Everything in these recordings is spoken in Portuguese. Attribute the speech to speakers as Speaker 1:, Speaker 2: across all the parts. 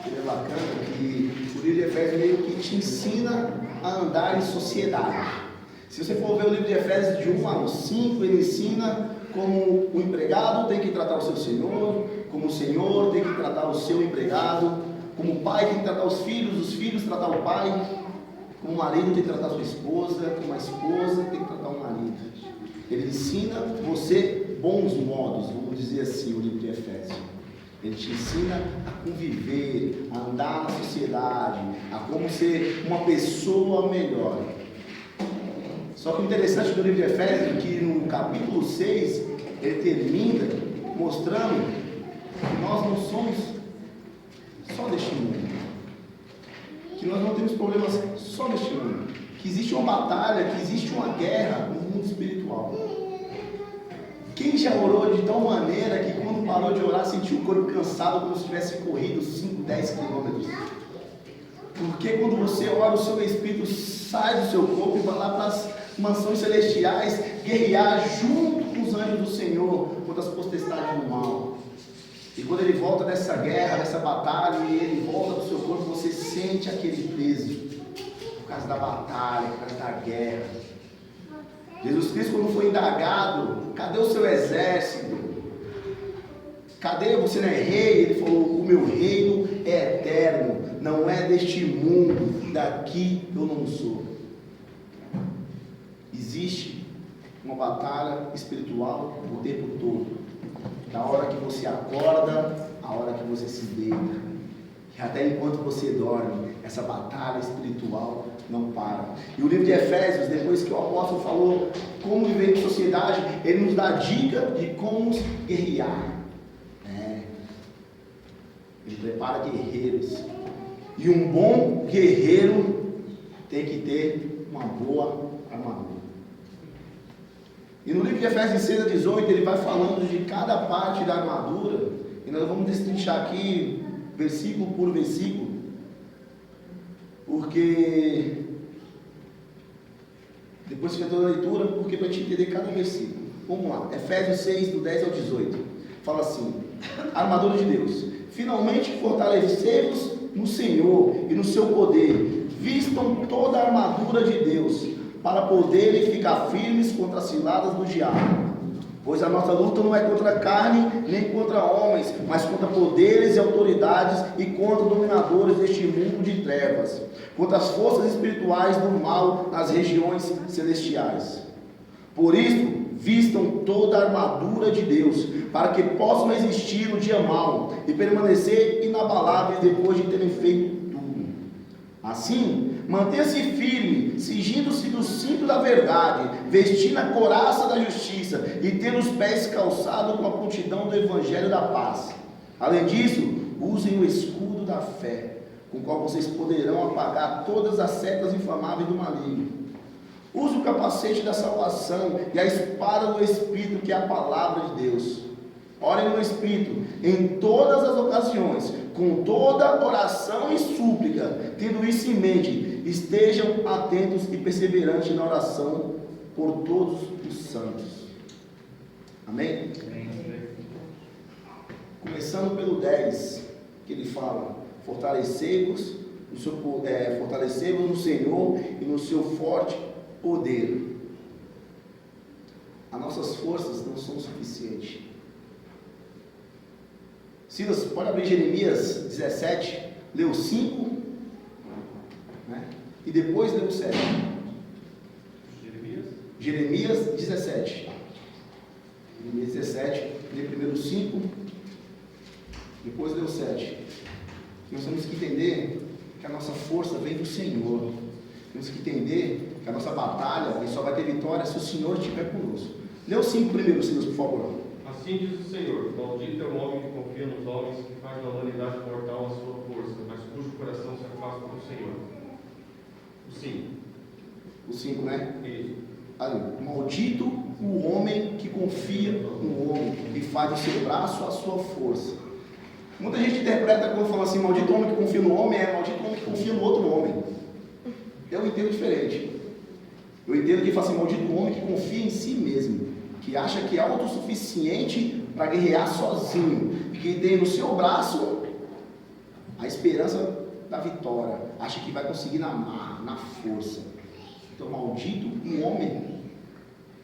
Speaker 1: É bacana que o livro de Efésios meio que te ensina a andar em sociedade. Se você for ver o livro de Efésios de 1 ao 5, ele ensina como o empregado tem que tratar o seu senhor, como o senhor tem que tratar o seu empregado, como o pai tem que tratar os filhos tratar o pai, como o marido tem que tratar a sua esposa, como a esposa tem que tratar o marido. Ele ensina você bons modos, vamos dizer assim, o livro de Efésios. Ele te ensina a conviver, a andar na sociedade, a como ser uma pessoa melhor. Só que o interessante do livro de Efésios é que no capítulo 6, ele termina mostrando que nós não somos só deste mundo. Que nós não temos problemas só deste mundo. Que existe uma batalha, que existe uma guerra no mundo espiritual. Quem já orou de tal maneira que quando parou de orar sentiu o corpo cansado como se tivesse corrido 5, 10 quilômetros? Porque quando você ora, o seu espírito sai do seu corpo e vai lá para as mansões celestiais guerrear junto com os anjos do Senhor contra as potestades do mal. E quando ele volta dessa guerra, dessa batalha, e ele volta para o seu corpo, você sente aquele peso por causa da batalha, por causa da guerra. Jesus Cristo, quando foi indagado, cadê o seu exército? Cadê? Você não é rei? Ele falou, o meu reino é eterno, não é deste mundo, daqui eu não sou. Existe uma batalha espiritual o tempo todo, da hora que você acorda, a hora que você se deita, e até enquanto você dorme, essa batalha espiritual não para. E o livro de Efésios, depois que o apóstolo falou como viver em sociedade, ele nos dá dica de como guerrear. Ele prepara guerreiros. E um bom guerreiro tem que ter uma boa armadura. E no livro de Efésios 6 a 18, ele vai falando de cada parte da armadura. E nós vamos destrinchar aqui, versículo por versículo. Porque depois de toda a leitura, porque para a gente entender cada versículo. Vamos lá, Efésios 6, do 10 ao 18. Fala assim, armadura de Deus. Finalmente fortalecei-vos no Senhor e no seu poder. Vistam toda a armadura de Deus, para poderem ficar firmes contra as ciladas do diabo. Pois a nossa luta não é contra a carne, nem contra homens, mas contra poderes e autoridades e contra dominadores deste mundo de trevas, contra as forças espirituais do mal nas regiões celestiais. Por isso, vistam toda a armadura de Deus, para que possam resistir no dia mau e permanecer inabaláveis depois de terem feito tudo. Assim, mantenha-se firme, cingindo-se do cinto da verdade, vestindo a couraça da justiça e tendo os pés calçados com a prontidão do evangelho da paz. Além disso, usem o escudo da fé, com o qual vocês poderão apagar todas as setas inflamáveis do maligno. Use o capacete da salvação e a espada do Espírito, que é a palavra de Deus. Orem no Espírito em todas as ocasiões, com toda oração e súplica. Tendo isso em mente, estejam atentos e perseverantes na oração por todos os santos. Amém? Começando pelo 10, que ele fala: fortalecei-vos no Senhor e no seu forte poder. As nossas forças não são suficientes. Silas, pode abrir Jeremias 17, lê o 5, né? E depois lê o 7. Jeremias 17. Jeremias 17, lê primeiro o 5, depois lê o 7. Nós temos que entender que a nossa força vem do Senhor. Temos que entender que a nossa batalha só vai ter vitória se o Senhor estiver conosco. Lê o 5 primeiro, Silas, por favor.
Speaker 2: Assim diz o Senhor: maldito é o homem que confia nos homens, que faz da humanidade mortal a sua força, mas cujo coração se afasta do Senhor. O 5.
Speaker 1: O 5, né?
Speaker 2: Isso.
Speaker 1: Ali, maldito o homem que confia no homem e faz do seu braço a sua força. Muita gente interpreta quando fala assim, maldito o homem que confia no homem, maldito o homem que confia no outro homem. Eu entendo diferente. Eu entendo que fala assim, maldito o homem que confia em si mesmo, que acha que é autossuficiente para guerrear sozinho, Porque tem no seu braço a esperança da vitória. Acha que vai conseguir na marra, na força. Então, maldito um homem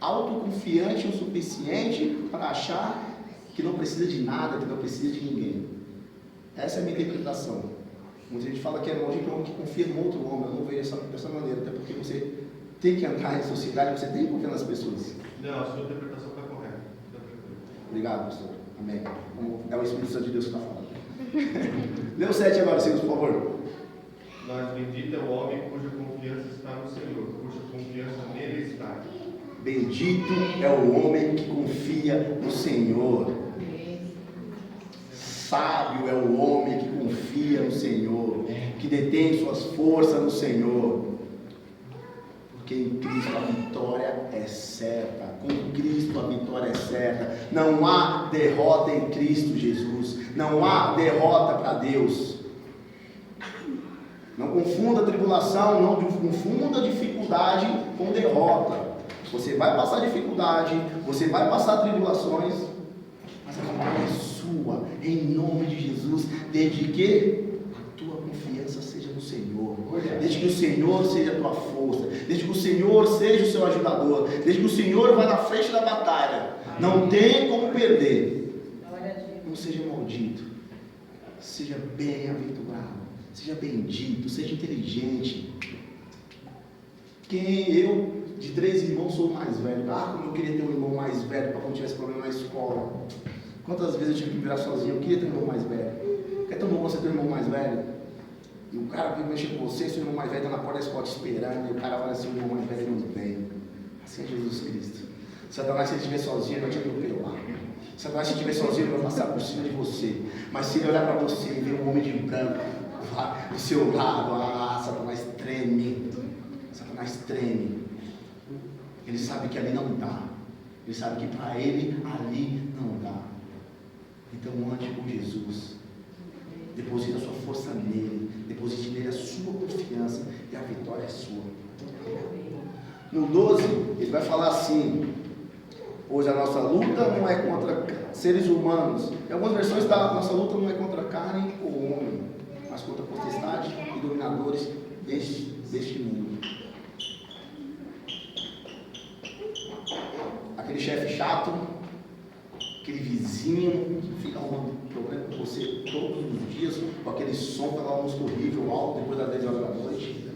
Speaker 1: autoconfiante o suficiente para achar que não precisa de nada, que não precisa de ninguém. Essa é a minha interpretação. Muita gente fala que é maldito um homem que confia no outro homem. Eu não vejo dessa maneira, até porque você tem que entrar em sociedade, você tem que confiar nas pessoas.
Speaker 2: Não, a sua interpretação está correta.
Speaker 1: Obrigado, pastor. Amém. É o Espírito Santo de Deus que está falando. Lê o 7 agora, Senhor, por favor.
Speaker 2: Mas bendito é o homem cuja confiança está no Senhor, cuja confiança nele está.
Speaker 1: Bendito é o homem que confia no Senhor. Sábio é o homem que confia no Senhor, que detém suas forças no Senhor. Porque em Cristo a vitória é certa. Com Cristo a vitória é certa. Não há derrota em Cristo Jesus. Não há derrota para Deus. Não confunda a tribulação, não confunda a dificuldade com derrota. Você vai passar dificuldade, você vai passar tribulações, mas a vitória é sua, em nome de Jesus, desde que a tua confiança seja no Senhor, desde que o Senhor seja a tua força, desde que o Senhor seja o seu ajudador, desde que o Senhor vá na frente da batalha. Não tem como perder. Não seja maldito, seja bem-aventurado, seja bendito, seja inteligente. Eu, de 3 irmãos, sou o mais velho. Como eu queria ter um irmão mais velho para quando tivesse problema na escola. Quantas vezes eu tive que me virar sozinho? Eu queria ter um irmão mais velho. É tão bom você ter um irmão mais velho. E o cara vem mexer com você, seu irmão mais velho está na porta da escola te esperando. E o cara olha assim, o irmão mais velho não vem. Assim é Jesus Cristo. Satanás, se ele estiver sozinho, ele vai te atropelar. Satanás, se ele estiver sozinho, ele vai passar por cima de você. Mas se ele olhar para você e ver um homem de branco do seu lado, Satanás treme. Satanás treme. Ele sabe que ali não dá. Ele sabe que para ele ali não dá. Então ande com Jesus. Deposite a sua força nele. Deposite nele a sua confiança. E a vitória é sua. No 12, ele vai falar assim: hoje a nossa luta não é contra seres humanos. Em algumas versões da nossa luta não é contra carne ou homem, mas contra potestades e dominadores deste mundo. Aquele chefe chato, aquele vizinho que fica arrumando problema com você todos os dias, com aquele som pela música horrível, alto, depois das 10 horas da noite.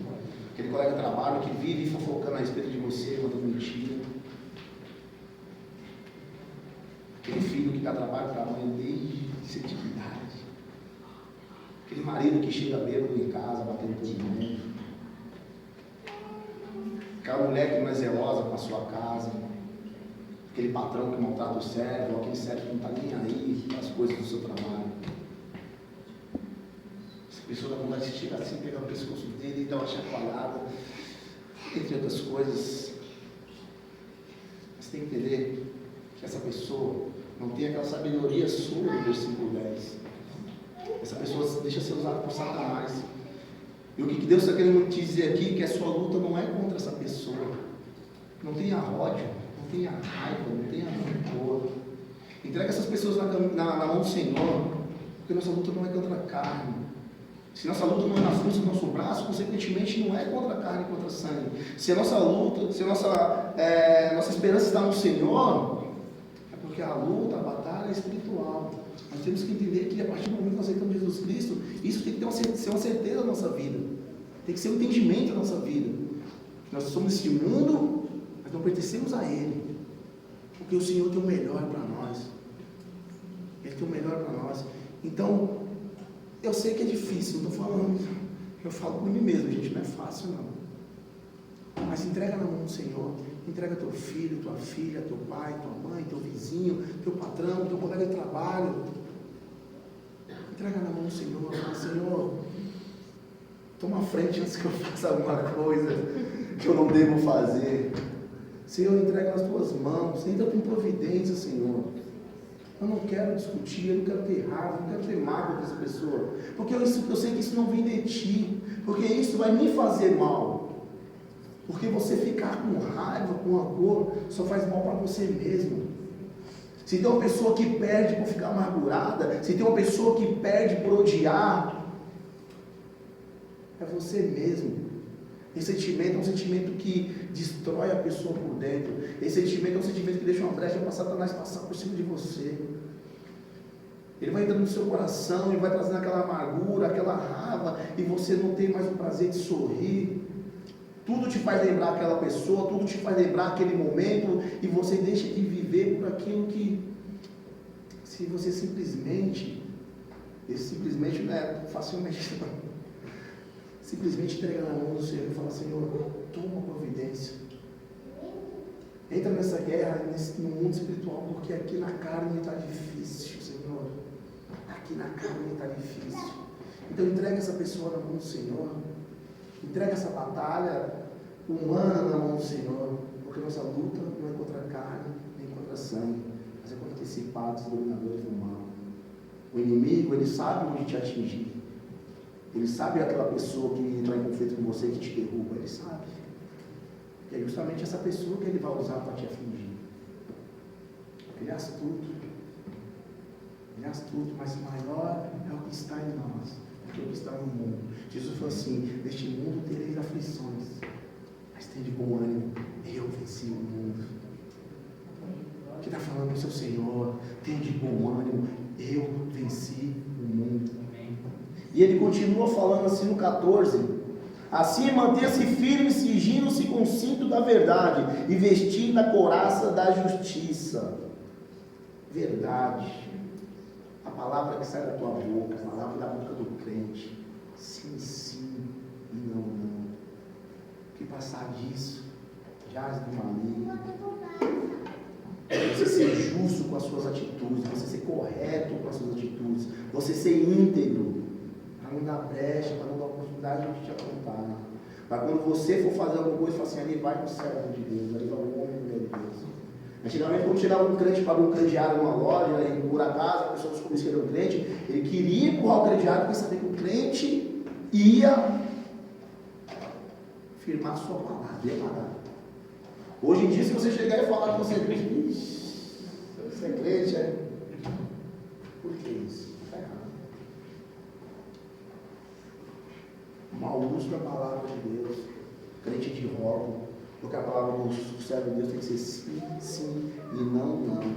Speaker 1: Aquele colega de trabalho que vive fofocando a respeito de você, contando mentira. Aquele filho que dá trabalho para a mãe desde sensibilidade. Aquele marido que chega bêbado em casa, batendo todo mundo. Aquela mulher que não é zelosa com a sua casa. Aquele patrão que maltrata o servo, aquele servo que não está nem aí para as coisas do seu trabalho. Essa pessoa dá vontade de chegar assim, pegar o pescoço dele e dar uma chacoalhada, entre outras coisas. Mas tem que entender que essa pessoa não tem aquela sabedoria sua do versículo 10. Essa pessoa deixa ser usada por Satanás. E o que Deus está querendo te dizer aqui, que a sua luta não é contra essa pessoa. Não tenha ódio, não tenha raiva, não tenha rancor. Entrega essas pessoas na mão do Senhor, porque nossa luta não é contra a carne. Se nossa luta não é na força do nosso braço, consequentemente não é contra a carne e contra a sangue. Se a nossa luta, se a nossa esperança está no Senhor, é porque a luta, a batalha é espiritual. Nós temos que entender que a partir do momento que nós aceitamos Jesus Cristo, isso tem que ser uma certeza da nossa vida. Tem que ser um entendimento da nossa vida. Nós somos desse mundo, mas não pertencemos a Ele. Porque o Senhor tem o melhor para nós. Ele tem o melhor para nós. Então, eu sei que é difícil, não estou falando. Eu falo por mim mesmo, gente, não é fácil não. Mas entrega na mão do Senhor. Entrega teu filho, tua filha, teu pai, tua mãe, teu vizinho, teu patrão, teu colega de trabalho. Entrega na mão do Senhor. Fala, Senhor, toma a frente antes que eu faça alguma coisa que eu não devo fazer. Senhor, entrega nas tuas mãos. Entra com providência, Senhor. Eu não quero discutir, eu não quero ter raiva, eu não quero ter mágoa dessa pessoa. Porque eu sei que isso não vem de ti. Porque isso vai me fazer mal. Porque você ficar com raiva, com rancor, só faz mal para você mesmo. Se tem uma pessoa que perde por ficar amargurada, se tem uma pessoa que perde por odiar, é você mesmo. Esse sentimento é um sentimento que destrói a pessoa por dentro. Esse sentimento é um sentimento que deixa uma brecha para Satanás passar por cima de você. Ele vai entrando no seu coração, ele vai trazendo aquela amargura, aquela raiva, e você não tem mais o prazer de sorrir. Tudo te faz lembrar aquela pessoa, tudo te faz lembrar aquele momento, e você deixa de viver por aquilo que, se você simplesmente, esse simplesmente não é facilmente, simplesmente entrega na mão do Senhor e fala: Senhor, toma providência. Entra nessa guerra, no mundo espiritual, porque aqui na carne está difícil, Senhor. Aqui na carne está difícil. Então entrega essa pessoa na mão do Senhor. Entrega essa batalha humana na mão do Senhor. Porque nossa luta não é contra a carne, nem contra a sangue, mas é contra principados e dominadores do mal. O inimigo, ele sabe onde te atingir. Ele sabe aquela pessoa que entra em conflito com você, que te derruba. Ele sabe. E é justamente essa pessoa que ele vai usar para te afligir. Ele é astuto. Ele é astuto, mas maior é o que está em nós, do que o que está no mundo. Jesus falou assim: neste mundo tereis aflições, mas tende bom ânimo, eu venci o mundo. O que está falando o seu Senhor? Tende bom ânimo, eu venci o mundo. E ele continua falando assim no 14: assim mantenha-se firme, cingindo-se com o cinto da verdade e vestindo a couraça da justiça. Verdade. A palavra que sai da tua boca, a palavra da boca do crente. Sim, sim e não, não. Que passar disso, jaz do maligno. Você ser justo com as suas atitudes, você ser correto com as suas atitudes, você ser íntegro, para não dar brecha, para não dar oportunidade de te apontar. Para quando você for fazer alguma coisa, falar assim: ali vai o servo de Deus, ali vai o homem de Deus. Antigamente, quando chegava um crente para um crediário numa loja, e por acaso a pessoa descobriu que era um crente, ele queria empurrar o crediário porque sabia que o crente ia firmar a sua palavra, ia pagar. Hoje em dia, se você chegar e falar que você é crente, você é crente, é? Por que isso? Está errado. Mau uso da palavra de Deus, crente de rótulo. Porque a palavra do servo de Deus tem que ser sim, sim e não, não.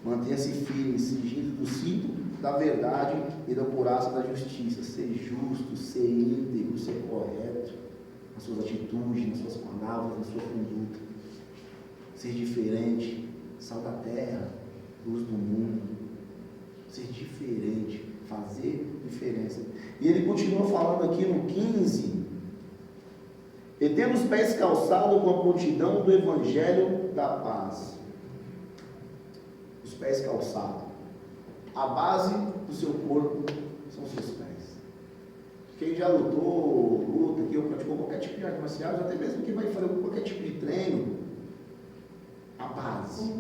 Speaker 1: Mantenha-se firme, cingido do cinto da verdade e da couraça da justiça. Ser justo, ser íntegro, ser correto nas suas atitudes, nas suas palavras, na sua conduta. Ser diferente, sal da terra, luz do mundo. Ser diferente, fazer diferença. E ele continua falando aqui no 15... e tendo os pés calçados com a prontidão do evangelho da paz. Os pés calçados. A base do seu corpo são os seus pés. Quem já luta, que praticou qualquer tipo de arte marcial, até mesmo quem vai fazer qualquer tipo de treino, a base,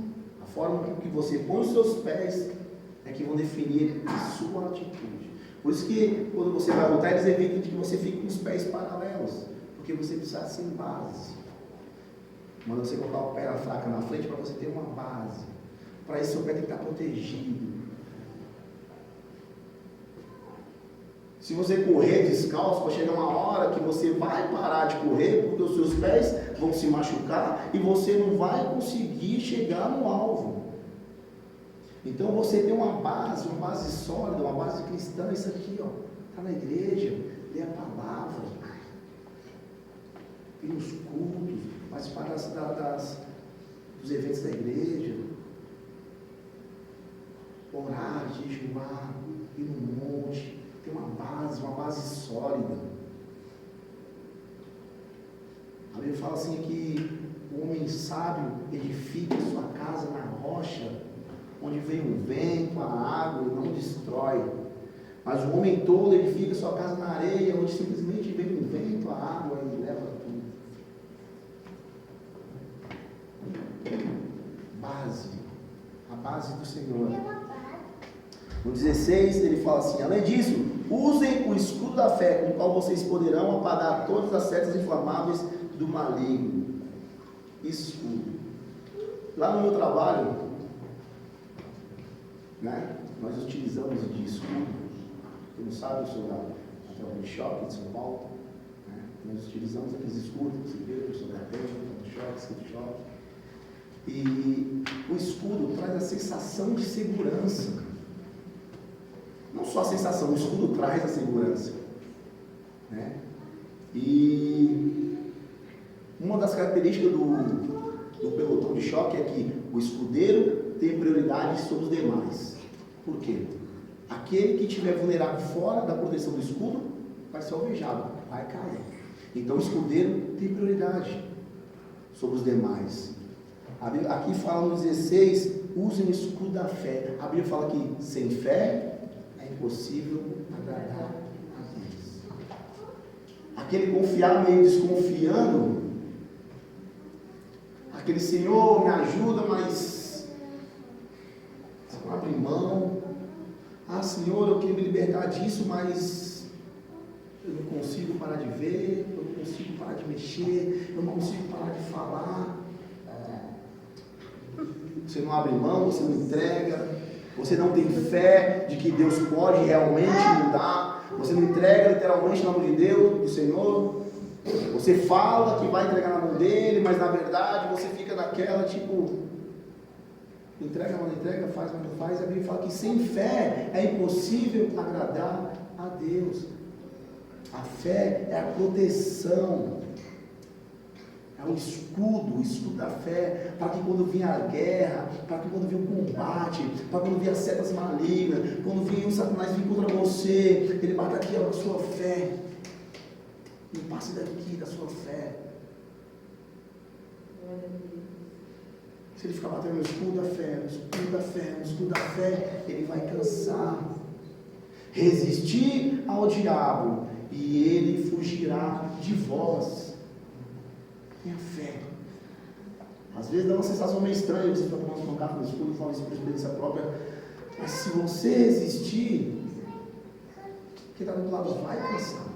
Speaker 1: a forma que você põe os seus pés é que vão definir a sua atitude. Por isso que quando você vai lutar, eles evitam de que você fique com os pés paralelos. Porque você precisa ser base. Manda você colocar o pé fraca na frente para você ter uma base. Para isso, seu pé tem que estar protegido. Se você correr descalço, vai chegar uma hora que você vai parar de correr, porque os seus pés vão se machucar e você não vai conseguir chegar no alvo. Então você tem uma base sólida, uma base cristã. Isso aqui, ó, está na igreja, lê a palavra, ir nos cultos, participar dos eventos da igreja, orar, jejuar, ir no monte, ter uma base sólida. A Bíblia fala assim que o homem sábio edifica sua casa na rocha, onde vem o vento, a água e não destrói. Mas o homem tolo edifica sua casa na areia, onde simplesmente vem o vento, a água e leva tudo. A base do Senhor. No 16 ele fala assim: além disso, usem o escudo da fé, com o qual vocês poderão apagar todas as setas inflamáveis do maligno. Escudo. Lá no meu trabalho, né? Nós utilizamos de escudo. Quem não sabe, eu sou da Shopping de São Paulo, né? Nós utilizamos aqueles escudos, você vê, eu sou da Shopping. E o escudo traz a sensação de segurança. Não só a sensação, o escudo traz a segurança, né? E uma das características do pelotão de choque é que o escudeiro tem prioridade sobre os demais. Por quê? Aquele que estiver vulnerável fora da proteção do escudo vai ser alvejado, vai cair. Então o escudeiro tem prioridade sobre os demais. Aqui fala no 16, usem o escudo da fé. A Bíblia fala que sem fé é impossível agradar a Deus. Aquele confiar meio desconfiando, aquele Senhor me ajuda, mas você não abre mão. Ah, Senhor, eu queria me libertar disso, mas eu não consigo parar de ver, eu não consigo parar de mexer, eu não consigo parar de falar. Você não abre mão, você não entrega, você não tem fé de que Deus pode realmente mudar, você não entrega literalmente na mão de Deus, do Senhor. Você fala que vai entregar na mão dele, mas na verdade você fica naquela tipo, entrega, mas não entrega, faz, mas não faz. A Bíblia fala que sem fé é impossível agradar a Deus. A fé é a proteção, é o escudo da fé, para que quando vier a guerra, para que quando vier o combate, para quando vier as setas malignas, quando vier o Satanás vir contra você, ele bate aqui a sua fé, não passe daqui da sua fé. Se ele ficar batendo no escudo da fé, no escudo da fé, no escudo da fé, ele vai cansar. Resistir ao diabo e ele fugirá de vós. Tenha fé. Às vezes dá uma sensação meio estranha, você está tomando um carro no escuro e fala isso por experiência própria. Mas se você resistir, quem está do lado vai cansar.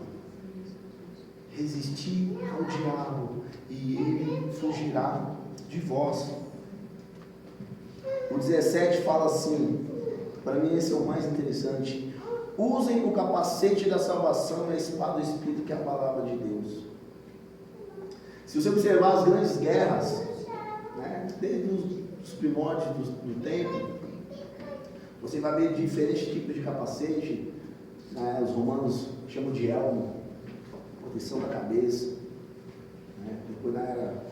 Speaker 1: Resistir ao diabo e ele fugirá de vós. O 17 fala assim, para mim esse é o mais interessante: usem o capacete da salvação e a espada do Espírito, que é a palavra de Deus. Se você observar as grandes guerras, né, desde os primórdios do tempo, você vai ver diferentes tipos de capacete, né? Os romanos chamam de elmo, proteção da cabeça, né? Depois na era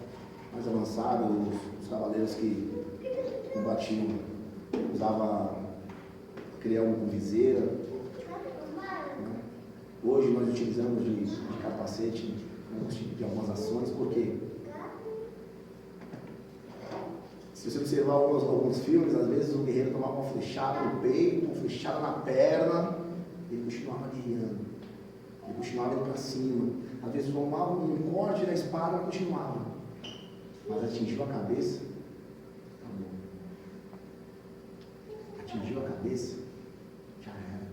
Speaker 1: mais avançada, os cavaleiros que combatiam usavam aquele elmo com viseira, né? Hoje nós utilizamos de capacete de algumas ações. Por quê? Se você observar alguns filmes, às vezes o guerreiro tomava uma flechada no peito, uma flechada na perna, ele continuava guerreando, ele continuava indo para cima. Às vezes tomava um corte na espada e continuava, mas atingiu a cabeça, acabou. Atingiu a cabeça, já era.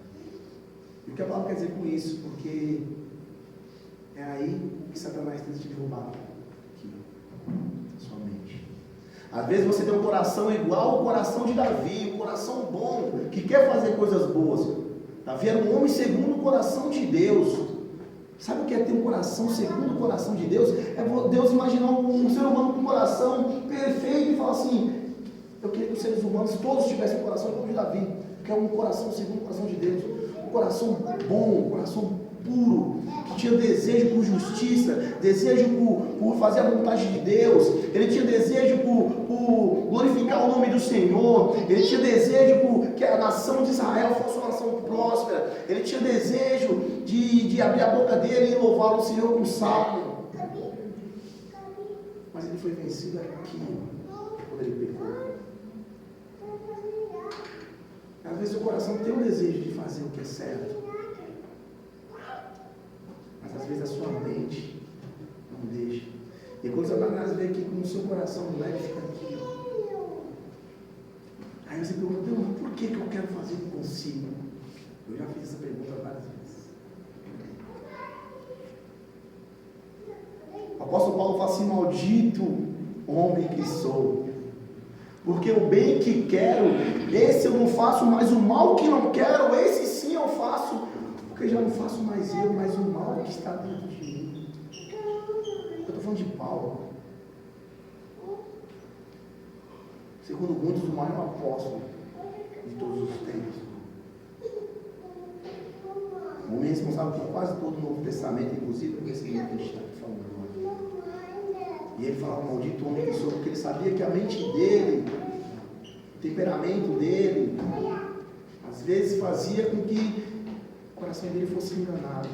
Speaker 1: E o que a palavra quer dizer com isso? Porque é aí que Satanás tenta te derrubar, aqui, sua mente. Às vezes você tem um coração igual ao coração de Davi, um coração bom, que quer fazer coisas boas. Davi era um homem segundo o coração de Deus. Sabe o que é ter um coração segundo o coração de Deus? É Deus imaginar um ser humano com um coração perfeito e falar assim: eu queria que os seres humanos todos tivessem um coração como o de Davi, que é um coração segundo o coração de Deus, um coração bom, um coração puro, que tinha desejo por justiça, desejo por fazer a vontade de Deus. Ele tinha desejo por glorificar o nome do Senhor. Ele tinha desejo por que a nação de Israel fosse uma nação próspera. Ele tinha desejo de abrir a boca dele e louvar o Senhor com salmo. Mas ele foi vencido aqui, quando ele pecou. Às vezes o coração tem o desejo de fazer o que é certo, mas às vezes a sua mente não deixa. E quando Satanás vê que com o seu coração não leve, fica aqui. Aí você pergunta: Deus, por que eu quero fazer e não consigo? Eu já fiz essa pergunta várias vezes. O apóstolo Paulo fala assim: maldito homem que sou, porque o bem que quero Esse eu não faço, mas o mal que não quero, esse sim eu faço, porque já não faço mais eu, mas o mal que está dentro de mim. Eu estou falando de Paulo. Segundo muitos, o maior apóstolo de todos os tempos. O homem responsável por quase todo o Novo Testamento, inclusive por esse livro que a gente está falando agora. E ele falava, maldito homem que sou, porque ele sabia que a mente dele, o temperamento dele, às vezes fazia com que o coração dele fosse enganado.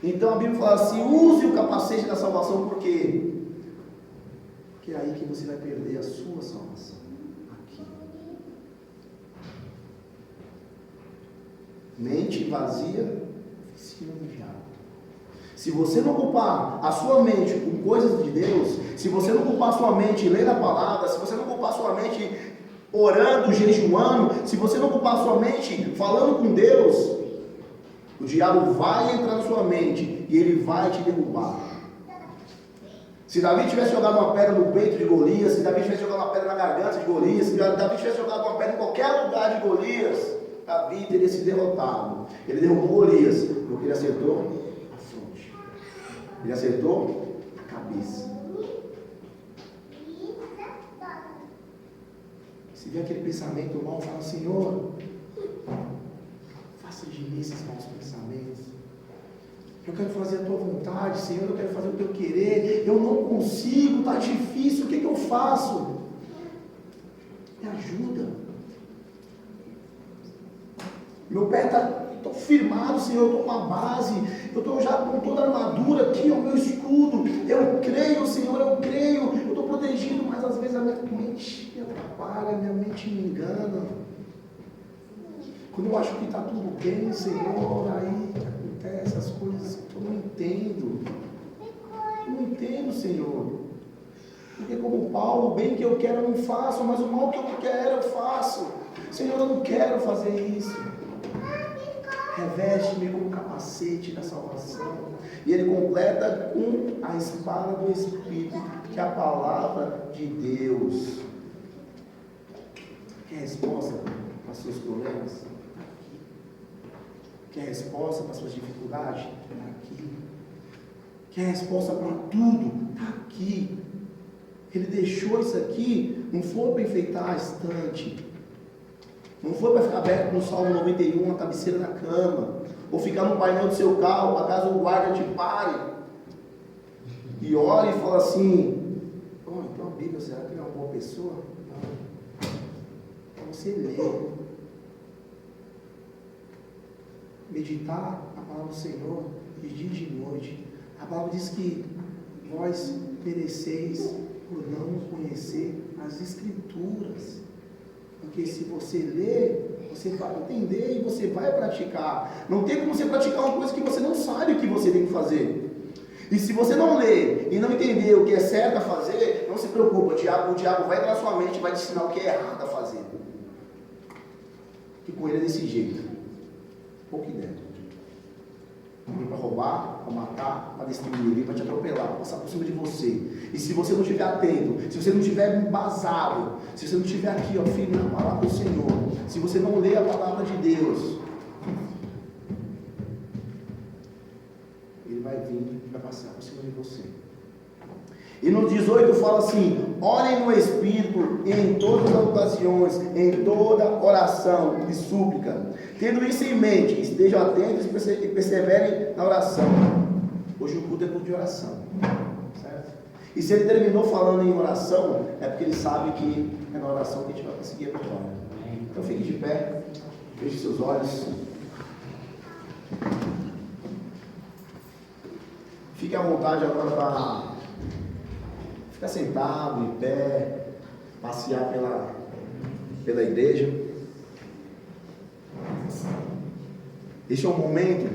Speaker 1: Então a Bíblia fala assim, use o capacete da salvação, por quê? Porque é aí que você vai perder a sua salvação. Aqui. Mente vazia, oficina do diabo. Se você não ocupar a sua mente com coisas de Deus, se você não ocupar a sua mente lendo a palavra, se você não ocupar a sua mente orando, jejuando, se você não ocupar a sua mente falando com Deus, o diabo vai entrar na sua mente e ele vai te derrubar. Se Davi tivesse jogado uma pedra no peito de Golias, se Davi tivesse jogado uma pedra na garganta de Golias, se Davi tivesse jogado uma pedra em qualquer lugar de Golias, Davi teria se derrotado. Ele derrubou Golias, porque ele acertou a fronte. Ele acertou a cabeça. Se vê aquele pensamento mal, fala, Senhor, faça de mim esses maus pensamentos. Eu quero fazer a tua vontade, Senhor, eu quero fazer o teu querer. Eu não consigo, está difícil, o que eu faço? Me ajuda. Meu pé está firmado, Senhor, eu estou com uma base, eu estou já com toda a armadura aqui, o meu escudo. Eu creio, Senhor, eu creio, eu estou protegido, mas às vezes a minha mente me atrapalha, a minha mente me engana. Quando eu acho que está tudo bem, Senhor, aí acontece as coisas que eu não entendo. Eu não entendo, Senhor. Porque como Paulo, o bem que eu quero eu não faço, mas o mal que eu não quero eu faço. Senhor, eu não quero fazer isso. Reveste-me com o capacete da salvação. E ele completa com a espada do Espírito, que é a palavra de Deus. Quer resposta para os seus problemas? Quer resposta para as suas dificuldades? Está aqui. Quer resposta para tudo? Está aqui. Ele deixou isso aqui, não foi para enfeitar a estante, não foi para ficar aberto no Salmo 91 na cabeceira da cama, ou ficar no painel do seu carro, para caso o guarda te pare e olhe e fala assim, oh, então a Bíblia, será que ele é uma boa pessoa? Não. Para você ler, meditar a palavra do Senhor de dia e de noite. A palavra diz que vós pereceis por não conhecer as Escrituras. Porque se você ler, você vai entender e você vai praticar. Não tem como você praticar uma coisa que você não sabe o que você tem que fazer. E se você não ler e não entender o que é certo a fazer, não se preocupa, o diabo vai entrar na sua mente e vai te ensinar o que é errado a fazer. Que com ele é desse jeito. Pouco ideia. Vem para roubar, para matar, para destruir, vem para te atropelar, para passar por cima de você. E se você não estiver atento, se você não estiver embasado, se você não estiver aqui, ó, firme na palavra do Senhor, se você não ler a palavra de Deus, ele vai vir e vai passar por cima de você. E no 18 fala assim, orem no Espírito em todas as ocasiões, em toda oração e súplica. Tendo isso em mente, estejam atentos e perseverem na oração. Hoje o culto é culto de oração, certo? E se ele terminou falando em oração, é porque ele sabe que é na oração que a gente vai conseguir a vitória. Então fique de pé, feche seus olhos. Fique à vontade agora para ficar sentado, em pé, passear pela igreja. Este é o momento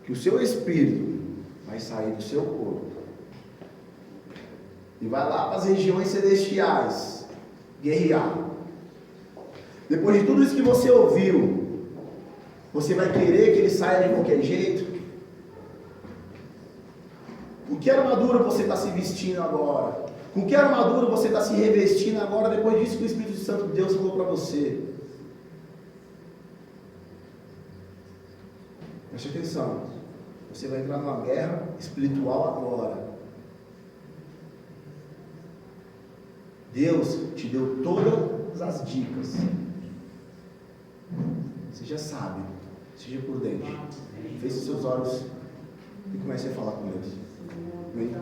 Speaker 1: que o seu espírito vai sair do seu corpo e vai lá para as regiões celestiais guerrear. Depois de tudo isso que você ouviu, você vai querer que ele saia de qualquer jeito? Com que armadura você está se vestindo agora? Com que armadura você está se revestindo agora, depois disso que o Espírito Santo de Deus falou para você. Preste atenção. Você vai entrar numa guerra espiritual agora. Deus te deu todas as dicas. Seja sábio, seja prudente. Feche seus olhos e comece a falar com Deus. Amém?